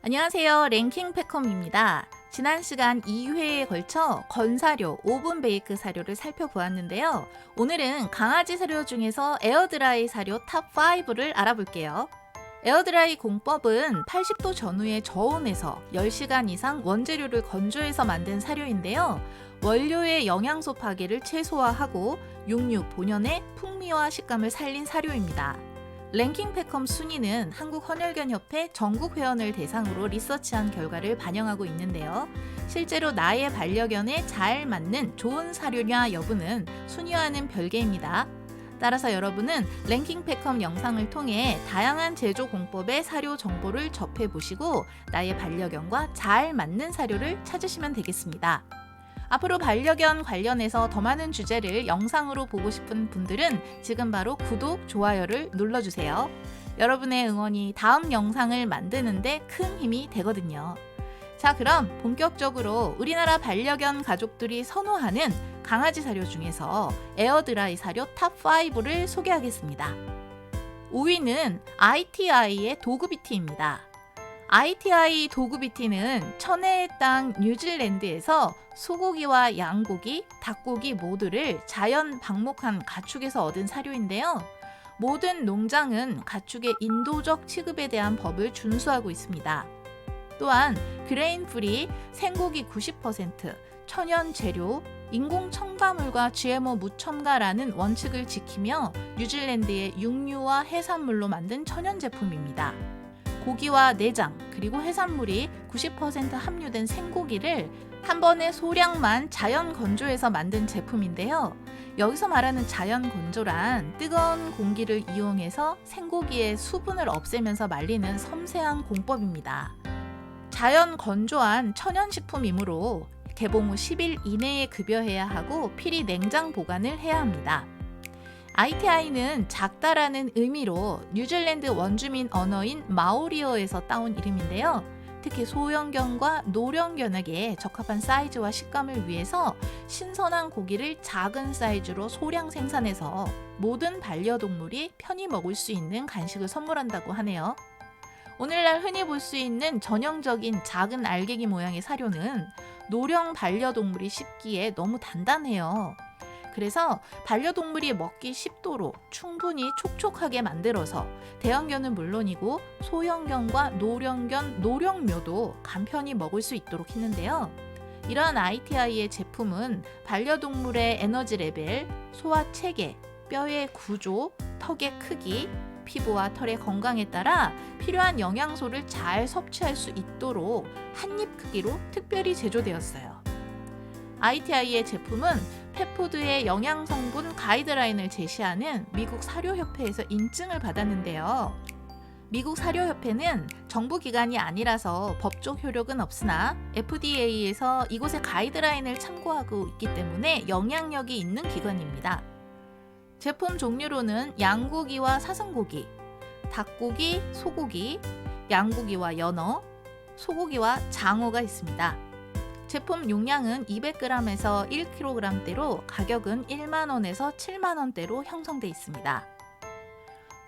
안녕하세요. 랭킹 패컴입니다. 지난 시간 2회에 걸쳐 건사료, 오븐 베이크 사료를 살펴보았는데요. 오늘은 강아지 사료 중에서 에어드라이 사료 탑5를 알아볼게요. 에어드라이 공법은 80도 전후의 저온에서 10시간 이상 원재료를 건조해서 만든 사료인데요. 원료의 영양소 파괴를 최소화하고 육류 본연의 풍미와 식감을 살린 사료입니다. 랭킹 패컴 순위는 한국헌혈견협회 전국 회원을 대상으로 리서치한 결과를 반영하고 있는데요. 실제로 나의 반려견에 잘 맞는 좋은 사료냐 여부는 순위와는 별개입니다. 따라서 여러분은 랭킹 패컴 영상을 통해 다양한 제조 공법의 사료 정보를 접해보시고 나의 반려견과 잘 맞는 사료를 찾으시면 되겠습니다. 앞으로 반려견 관련해서 더 많은 주제를 영상으로 보고 싶은 분들은 지금 바로 구독, 좋아요를 눌러주세요. 여러분의 응원이 다음 영상을 만드는데 큰 힘이 되거든요. 자, 그럼 본격적으로 우리나라 반려견 가족들이 선호하는 강아지 사료 중에서 에어드라이 사료 탑5를 소개하겠습니다. 5위는 ITI의 도그비티입니다. ITI 도그비티는 천혜의 땅 뉴질랜드에서 소고기와 양고기, 닭고기 모두를 자연 방목한 가축에서 얻은 사료인데요. 모든 농장은 가축의 인도적 취급에 대한 법을 준수하고 있습니다. 또한 그레인 프리, 생고기 90%, 천연 재료, 인공 첨가물과 GMO 무첨가라는 원칙을 지키며 뉴질랜드의 육류와 해산물로 만든 천연 제품입니다. 고기와 내장 그리고 해산물이 90% 함유된 생고기를 한 번에 소량만 자연 건조해서 만든 제품인데요. 여기서 말하는 자연 건조란 뜨거운 공기를 이용해서 생고기의 수분을 없애면서 말리는 섬세한 공법입니다. 자연 건조한 천연식품이므로 개봉 후 10일 이내에 급여해야 하고 필히 냉장 보관을 해야 합니다. ITI는 작다라는 의미로 뉴질랜드 원주민 언어인 마오리어에서 따온 이름인데요. 특히 소형견과 노령견에게 적합한 사이즈와 식감을 위해서 신선한 고기를 작은 사이즈로 소량 생산해서 모든 반려동물이 편히 먹을 수 있는 간식을 선물한다고 하네요. 오늘날 흔히 볼 수 있는 전형적인 작은 알갱이 모양의 사료는 노령 반려동물이 씹기에 너무 단단해요. 그래서 반려동물이 먹기 쉽도록 충분히 촉촉하게 만들어서 대형견은 물론이고 소형견과 노령견, 노령묘도 간편히 먹을 수 있도록 했는데요. 이러한 ITI의 제품은 반려동물의 에너지 레벨, 소화 체계, 뼈의 구조, 턱의 크기, 피부와 털의 건강에 따라 필요한 영양소를 잘 섭취할 수 있도록 한입 크기로 특별히 제조되었어요. ITI의 제품은 펫푸드의 영양성분 가이드라인을 제시하는 미국 사료협회에서 인증을 받았는데요. 미국 사료협회는 정부기관이 아니라서 법적 효력은 없으나 FDA에서 이곳의 가이드라인을 참고하고 있기 때문에 영향력이 있는 기관입니다. 제품 종류로는 양고기와 사슴고기, 닭고기, 소고기, 양고기와 연어, 소고기와 장어가 있습니다. 제품 용량은 200g에서 1kg대로 가격은 1만원에서 7만원대로 형성돼 있습니다.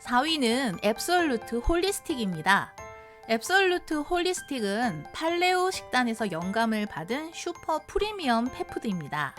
4위는 앱솔루트 홀리스틱입니다. 앱솔루트 홀리스틱은 팔레오 식단에서 영감을 받은 슈퍼 프리미엄 펫푸드입니다.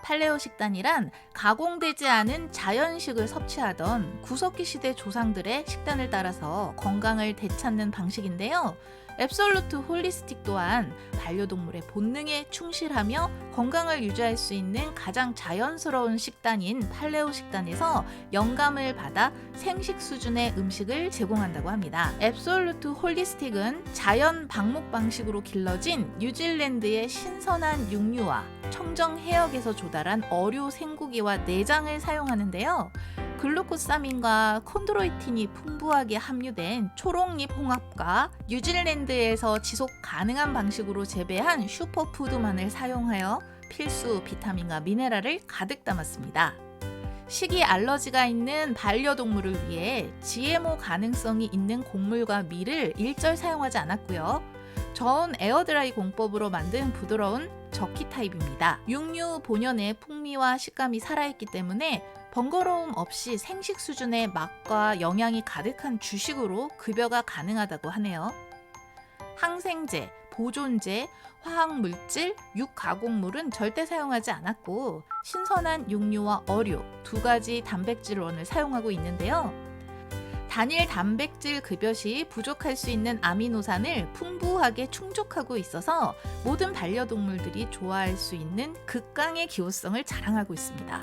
팔레오 식단이란 가공되지 않은 자연식을 섭취하던 구석기 시대 조상들의 식단을 따라서 건강을 되찾는 방식인데요. 앱솔루트 홀리스틱 또한 반려동물의 본능에 충실하며 건강을 유지할 수 있는 가장 자연스러운 식단인 팔레오 식단에서 영감을 받아 생식 수준의 음식을 제공한다고 합니다. 앱솔루트 홀리스틱은 자연 방목 방식으로 길러진 뉴질랜드의 신선한 육류와 청정 해역에서 조달한 어류 생고기와 내장을 사용하는데요. 글루코사민과 콘드로이틴이 풍부하게 함유된 초록잎 홍합과 뉴질랜드에서 지속 가능한 방식으로 재배한 슈퍼푸드만을 사용하여 필수 비타민과 미네랄을 가득 담았습니다. 식이 알러지가 있는 반려동물을 위해 GMO 가능성이 있는 곡물과 밀을 일절 사용하지 않았고요. 저온 에어드라이 공법으로 만든 부드러운 저키 타입입니다. 육류 본연의 풍미와 식감이 살아있기 때문에 번거로움 없이 생식 수준의 맛과 영양이 가득한 주식으로 급여가 가능하다고 하네요. 항생제, 보존제, 화학물질, 육가공물은 절대 사용하지 않았고 신선한 육류와 어류, 2가지 단백질원을 사용하고 있는데요. 단일 단백질 급여 시 부족할 수 있는 아미노산을 풍부하게 충족하고 있어서 모든 반려동물들이 좋아할 수 있는 극강의 기호성을 자랑하고 있습니다.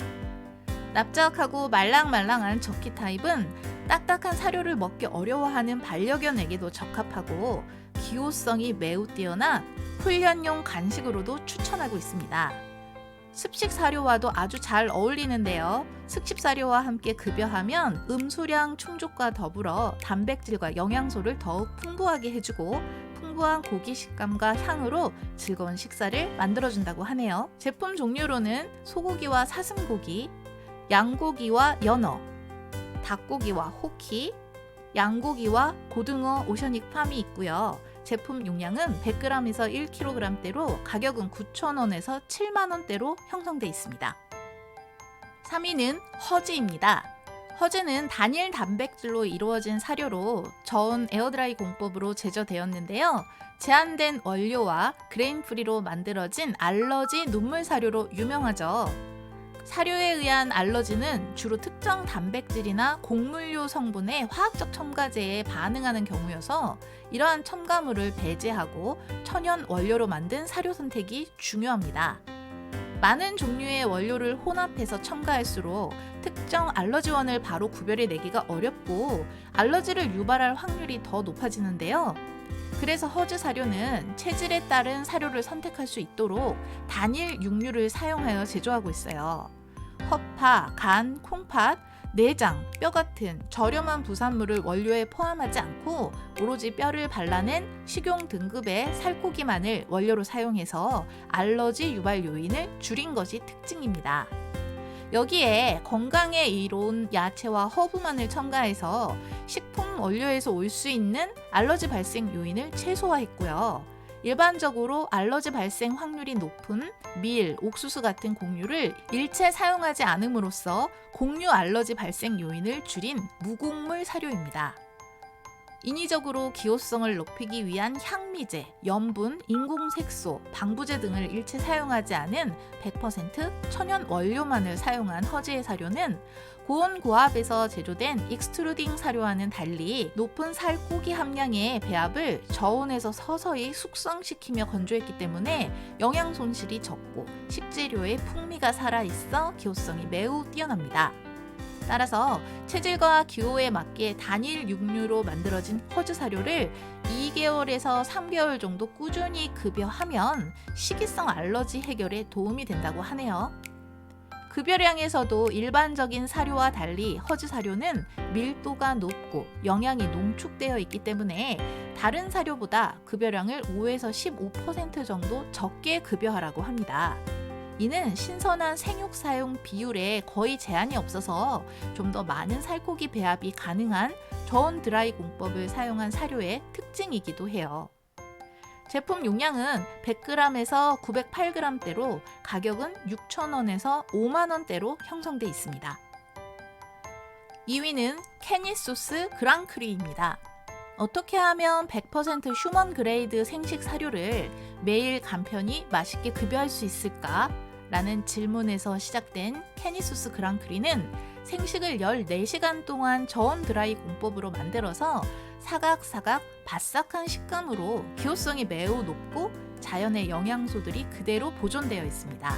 납작하고 말랑말랑한 저키 타입은 딱딱한 사료를 먹기 어려워하는 반려견에게도 적합하고 기호성이 매우 뛰어나 훈련용 간식으로도 추천하고 있습니다. 습식 사료와도 아주 잘 어울리는데요. 습식 사료와 함께 급여하면 음수량 충족과 더불어 단백질과 영양소를 더욱 풍부하게 해주고 풍부한 고기 식감과 향으로 즐거운 식사를 만들어준다고 하네요. 제품 종류로는 소고기와 사슴고기, 양고기와 연어, 닭고기와 호키, 양고기와 고등어 오셔닉 팜이 있고요. 제품 용량은 100g에서 1kg대로 가격은 9,000원에서 70,000원대로 형성돼 있습니다. 3위는 허즈입니다. 허즈는 단일 단백질로 이루어진 사료로 저온 에어드라이 공법으로 제조되었는데요. 제한된 원료와 그레인 프리로 만들어진 알러지 눈물 사료로 유명하죠. 사료에 의한 알러지는 주로 특정 단백질이나 곡물류 성분의 화학적 첨가제에 반응하는 경우여서 이러한 첨가물을 배제하고 천연 원료로 만든 사료 선택이 중요합니다. 많은 종류의 원료를 혼합해서 첨가할수록 특정 알러지원을 바로 구별해내기가 어렵고 알러지를 유발할 확률이 더 높아지는데요. 그래서 허즈 사료는 체질에 따른 사료를 선택할 수 있도록 단일 육류를 사용하여 제조하고 있어요. 허파, 간, 콩팥, 내장, 뼈 같은 저렴한 부산물을 원료에 포함하지 않고 오로지 뼈를 발라낸 식용 등급의 살코기만을 원료로 사용해서 알러지 유발 요인을 줄인 것이 특징입니다. 여기에 건강에 이로운 야채와 허브만을 첨가해서 식품 원료에서 올 수 있는 알러지 발생 요인을 최소화했고요. 일반적으로 알러지 발생 확률이 높은 밀, 옥수수 같은 곡류를 일체 사용하지 않음으로써 곡류 알러지 발생 요인을 줄인 무곡물 사료입니다. 인위적으로 기호성을 높이기 위한 향미제, 염분, 인공색소, 방부제 등을 일체 사용하지 않은 100% 천연 원료만을 사용한 허즈의 사료는 고온 고압에서 제조된 익스트루딩 사료와는 달리 높은 살코기 함량의 배합을 저온에서 서서히 숙성시키며 건조했기 때문에 영양 손실이 적고 식재료의 풍미가 살아있어 기호성이 매우 뛰어납니다. 따라서 체질과 기호에 맞게 단일 육류로 만들어진 허즈 사료를 2개월에서 3개월 정도 꾸준히 급여하면 식이성 알러지 해결에 도움이 된다고 하네요. 급여량에서도 일반적인 사료와 달리 허즈 사료는 밀도가 높고 영양이 농축되어 있기 때문에 다른 사료보다 급여량을 5에서 15% 정도 적게 급여하라고 합니다. 이는 신선한 생육 사용 비율에 거의 제한이 없어서 좀 더 많은 살코기 배합이 가능한 저온 드라이 공법을 사용한 사료의 특징이기도 해요. 제품 용량은 100g에서 908g대로 가격은 6,000원에서 50,000원대로 형성돼 있습니다. 2위는 캐니소스 그랑크리입니다. 어떻게 하면 100% 휴먼 그레이드 생식 사료를 매일 간편히 맛있게 급여할 수 있을까? 라는 질문에서 시작된 캐니소스 그랑크리는 생식을 14시간 동안 저온 드라이 공법으로 만들어서 사각사각 바삭한 식감으로 기호성이 매우 높고 자연의 영양소들이 그대로 보존되어 있습니다.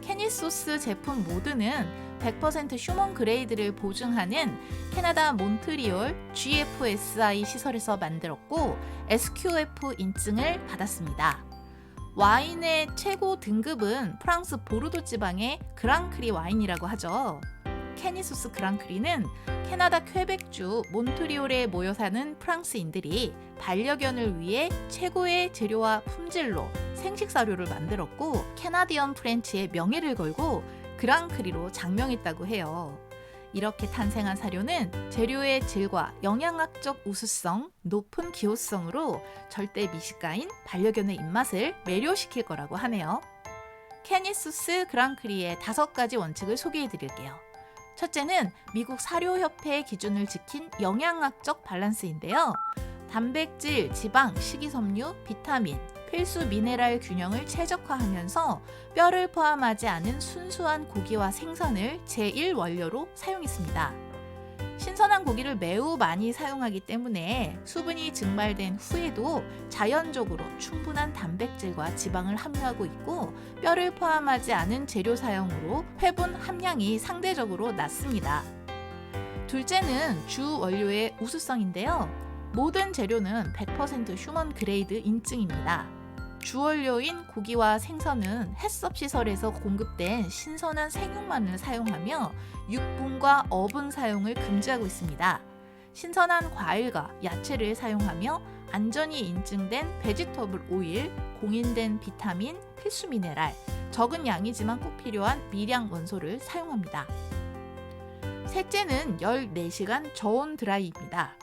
캐니소스 제품 모두는 100% 휴먼 그레이드를 보증하는 캐나다 몬트리올 GFSI 시설에서 만들었고 SQF 인증을 받았습니다. 와인의 최고 등급은 프랑스 보르도 지방의 그랑크리 와인이라고 하죠. 캐니소스 그랑크리는 캐나다 퀘벡주 몬트리올에 모여 사는 프랑스인들이 반려견을 위해 최고의 재료와 품질로 생식 사료를 만들었고 캐나디언 프렌치의 명예를 걸고 그랑크리로 장명했다고 해요. 이렇게 탄생한 사료는 재료의 질과 영양학적 우수성, 높은 기호성으로 절대 미식가인 반려견의 입맛을 매료시킬 거라고 하네요. 캐니소스 그랑크리의 5가지 원칙을 소개해 드릴게요. 첫째는 미국 사료협회의 기준을 지킨 영양학적 밸런스인데요. 단백질, 지방, 식이섬유, 비타민, 필수 미네랄 균형을 최적화하면서 뼈를 포함하지 않은 순수한 고기와 생선을 제1 원료로 사용했습니다. 신선한 고기를 매우 많이 사용하기 때문에 수분이 증발된 후에도 자연적으로 충분한 단백질과 지방을 함유하고 있고, 뼈를 포함하지 않은 재료 사용으로 회분 함량이 상대적으로 낮습니다. 둘째는 주 원료의 우수성인데요. 모든 재료는 100% 휴먼 그레이드 인증입니다. 주원료인 고기와 생선은 햇섭 시설에서 공급된 신선한 생육만을 사용하며 육분과 어분 사용을 금지하고 있습니다. 신선한 과일과 야채를 사용하며 안전이 인증된 베지터블 오일, 공인된 비타민, 필수 미네랄, 적은 양이지만 꼭 필요한 미량 원소를 사용합니다. 셋째는 14시간 저온 드라이입니다.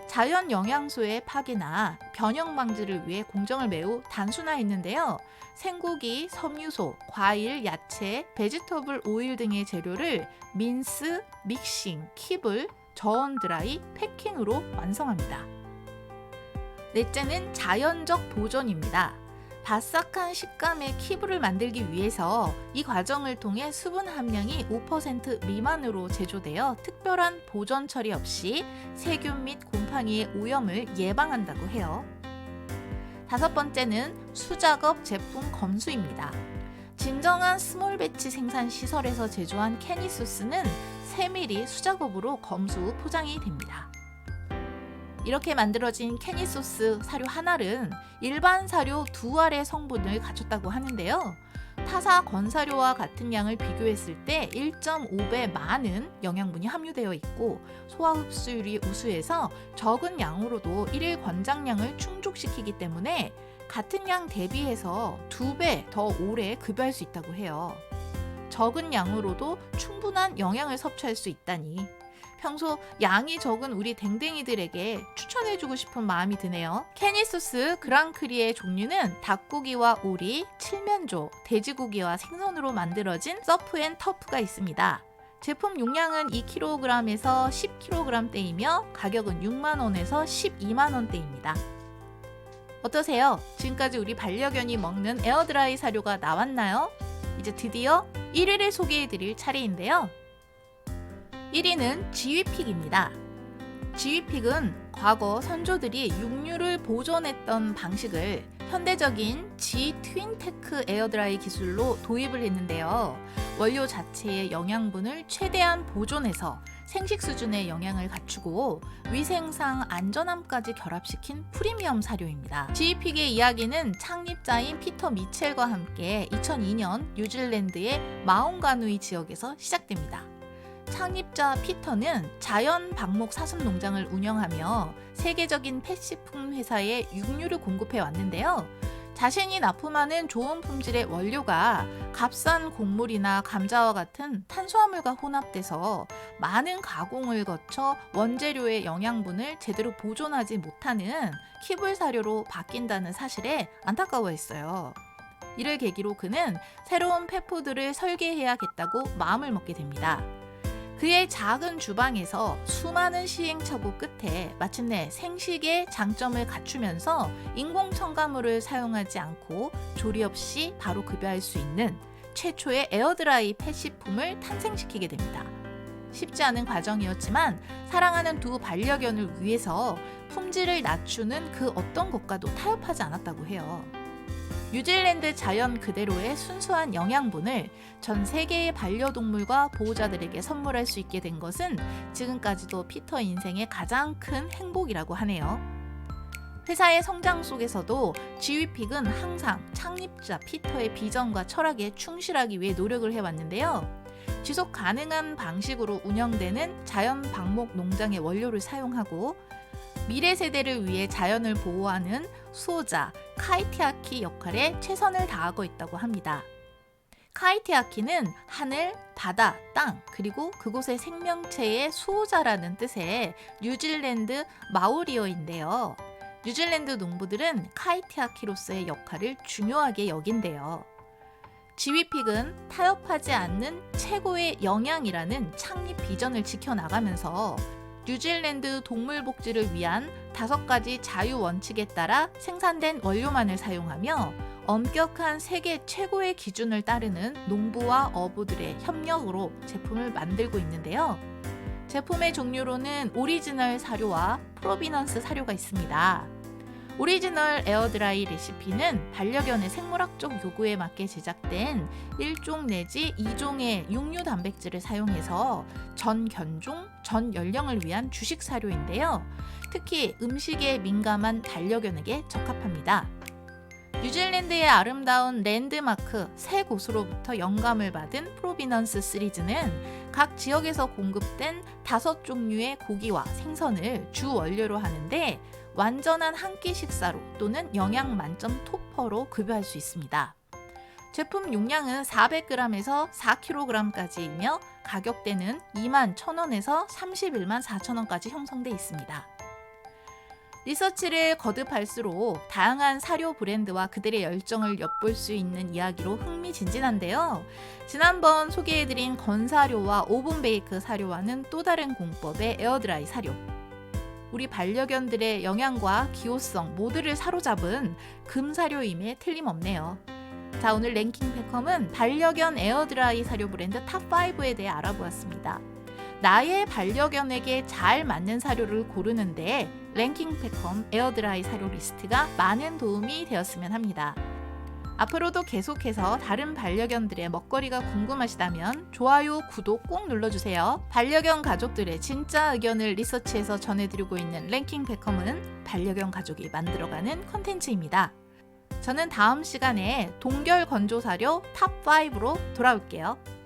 자연 영양소의 파괴나 변형 방지를 위해 공정을 매우 단순화했는데요. 생고기, 섬유소, 과일, 야채, 베지터블 오일 등의 재료를 민스, 믹싱, 킵을, 저온 드라이, 패킹으로 완성합니다. 넷째는 자연적 보존입니다. 바삭한 식감의 키브를 만들기 위해서 이 과정을 통해 수분 함량이 5% 미만으로 제조되어 특별한 보존 처리 없이 세균 및 곰팡이의 오염을 예방한다고 해요. 다섯 번째는 수작업 제품 검수입니다. 진정한 스몰 배치 생산 시설에서 제조한 캐니 소스는 세밀히 수작업으로 검수 후 포장이 됩니다. 이렇게 만들어진 캐니 소스 사료 한 알은 일반 사료 2알의 성분을 갖췄다고 하는데요. 타사 건사료와 같은 양을 비교했을 때 1.5배 많은 영양분이 함유되어 있고, 소화 흡수율이 우수해서 적은 양으로도 1일 권장량을 충족시키기 때문에 같은 양 대비해서 2배 더 오래 급여할 수 있다고 해요. 적은 양으로도 충분한 영양을 섭취할 수 있다니 평소 양이 적은 우리 댕댕이들에게 추천해주고 싶은 마음이 드네요. 캐니 소스 그랑크리의 종류는 닭고기와 오리, 칠면조, 돼지고기와 생선으로 만들어진 서프앤터프가 있습니다. 제품 용량은 2kg에서 10kg대이며 가격은 6만원에서 12만원대입니다. 어떠세요? 지금까지 우리 반려견이 먹는 에어드라이 사료가 나왔나요? 이제 드디어 1위를 소개해드릴 차례인데요. 1위는 지휘픽입니다. 지휘픽은 과거 선조들이 육류를 보존했던 방식을 현대적인 G 트윈테크 에어드라이 기술로 도입을 했는데요. 원료 자체의 영양분을 최대한 보존해서 생식 수준의 영양을 갖추고 위생상 안전함까지 결합시킨 프리미엄 사료입니다. 지휘픽의 이야기는 창립자인 피터 미첼과 함께 2002년 뉴질랜드의 마운가누이 지역에서 시작됩니다. 창립자 피터는 자연 방목 사슴 농장을 운영하며 세계적인 펫식품 회사에 육류를 공급해 왔는데요. 자신이 납품하는 좋은 품질의 원료가 값싼 곡물이나 감자와 같은 탄수화물과 혼합돼서 많은 가공을 거쳐 원재료의 영양분을 제대로 보존하지 못하는 키블 사료로 바뀐다는 사실에 안타까워했어요. 이를 계기로 그는 새로운 펫푸드를 설계해야겠다고 마음을 먹게 됩니다. 그의 작은 주방에서 수많은 시행착오 끝에 마침내 생식의 장점을 갖추면서 인공 첨가물을 사용하지 않고 조리 없이 바로 급여할 수 있는 최초의 에어드라이 펫식품을 탄생시키게 됩니다. 쉽지 않은 과정이었지만 사랑하는 두 반려견을 위해서 품질을 낮추는 그 어떤 것과도 타협하지 않았다고 해요. 뉴질랜드 자연 그대로의 순수한 영양분을 전 세계의 반려동물과 보호자들에게 선물할 수 있게 된 것은 지금까지도 피터 인생의 가장 큰 행복이라고 하네요. 회사의 성장 속에서도 지휘픽은 항상 창립자 피터의 비전과 철학에 충실하기 위해 노력을 해왔는데요. 지속 가능한 방식으로 운영되는 자연 방목 농장의 원료를 사용하고 미래 세대를 위해 자연을 보호하는 수호자 카이테아키 역할에 최선을 다하고 있다고 합니다. 카이테아키는 하늘, 바다, 땅, 그리고 그곳의 생명체의 수호자라는 뜻의 뉴질랜드 마오리어인데요. 뉴질랜드 농부들은 카이테아키로서의 역할을 중요하게 여긴대요. 지휘픽은 타협하지 않는 최고의 영양이라는 창립 비전을 지켜나가면서 뉴질랜드 동물 복지를 위한 5가지 자유 원칙에 따라 생산된 원료만을 사용하며 엄격한 세계 최고의 기준을 따르는 농부와 어부들의 협력으로 제품을 만들고 있는데요. 제품의 종류로는 오리지널 사료와 프로비넌스 사료가 있습니다. 오리지널 에어드라이 레시피는 반려견의 생물학적 요구에 맞게 제작된 1종 내지 2종의 육류 단백질을 사용해서 전 견종, 전 연령을 위한 주식 사료인데요. 특히 음식에 민감한 반려견에게 적합합니다. 뉴질랜드의 아름다운 랜드마크 새 곳으로부터 영감을 받은 프로비넌스 시리즈는 각 지역에서 공급된 5종류의 고기와 생선을 주 원료로 하는데 완전한 한 끼 식사로 또는 영양 만점 토퍼로 급여할 수 있습니다. 제품 용량은 400g에서 4kg까지이며 가격대는 21,000원에서 314,000원까지 형성돼 있습니다. 리서치를 거듭할수록 다양한 사료 브랜드와 그들의 열정을 엿볼 수 있는 이야기로 흥미진진한데요. 지난번 소개해드린 건사료와 오븐 베이크 사료와는 또 다른 공법의 에어드라이 사료. 우리 반려견들의 영양과 기호성 모두를 사로잡은 금사료임에 틀림없네요. 자, 오늘 랭킹 패컴은 반려견 에어드라이 사료 브랜드 탑5에 대해 알아보았습니다. 나의 반려견에게 잘 맞는 사료를 고르는데 랭킹 패컴 에어드라이 사료 리스트가 많은 도움이 되었으면 합니다. 앞으로도 계속해서 다른 반려견들의 먹거리가 궁금하시다면 좋아요, 구독 꼭 눌러주세요. 반려견 가족들의 진짜 의견을 리서치해서 전해드리고 있는 랭킹 패컴은 반려견 가족이 만들어가는 컨텐츠입니다. 저는 다음 시간에 동결 건조 사료 탑5로 돌아올게요.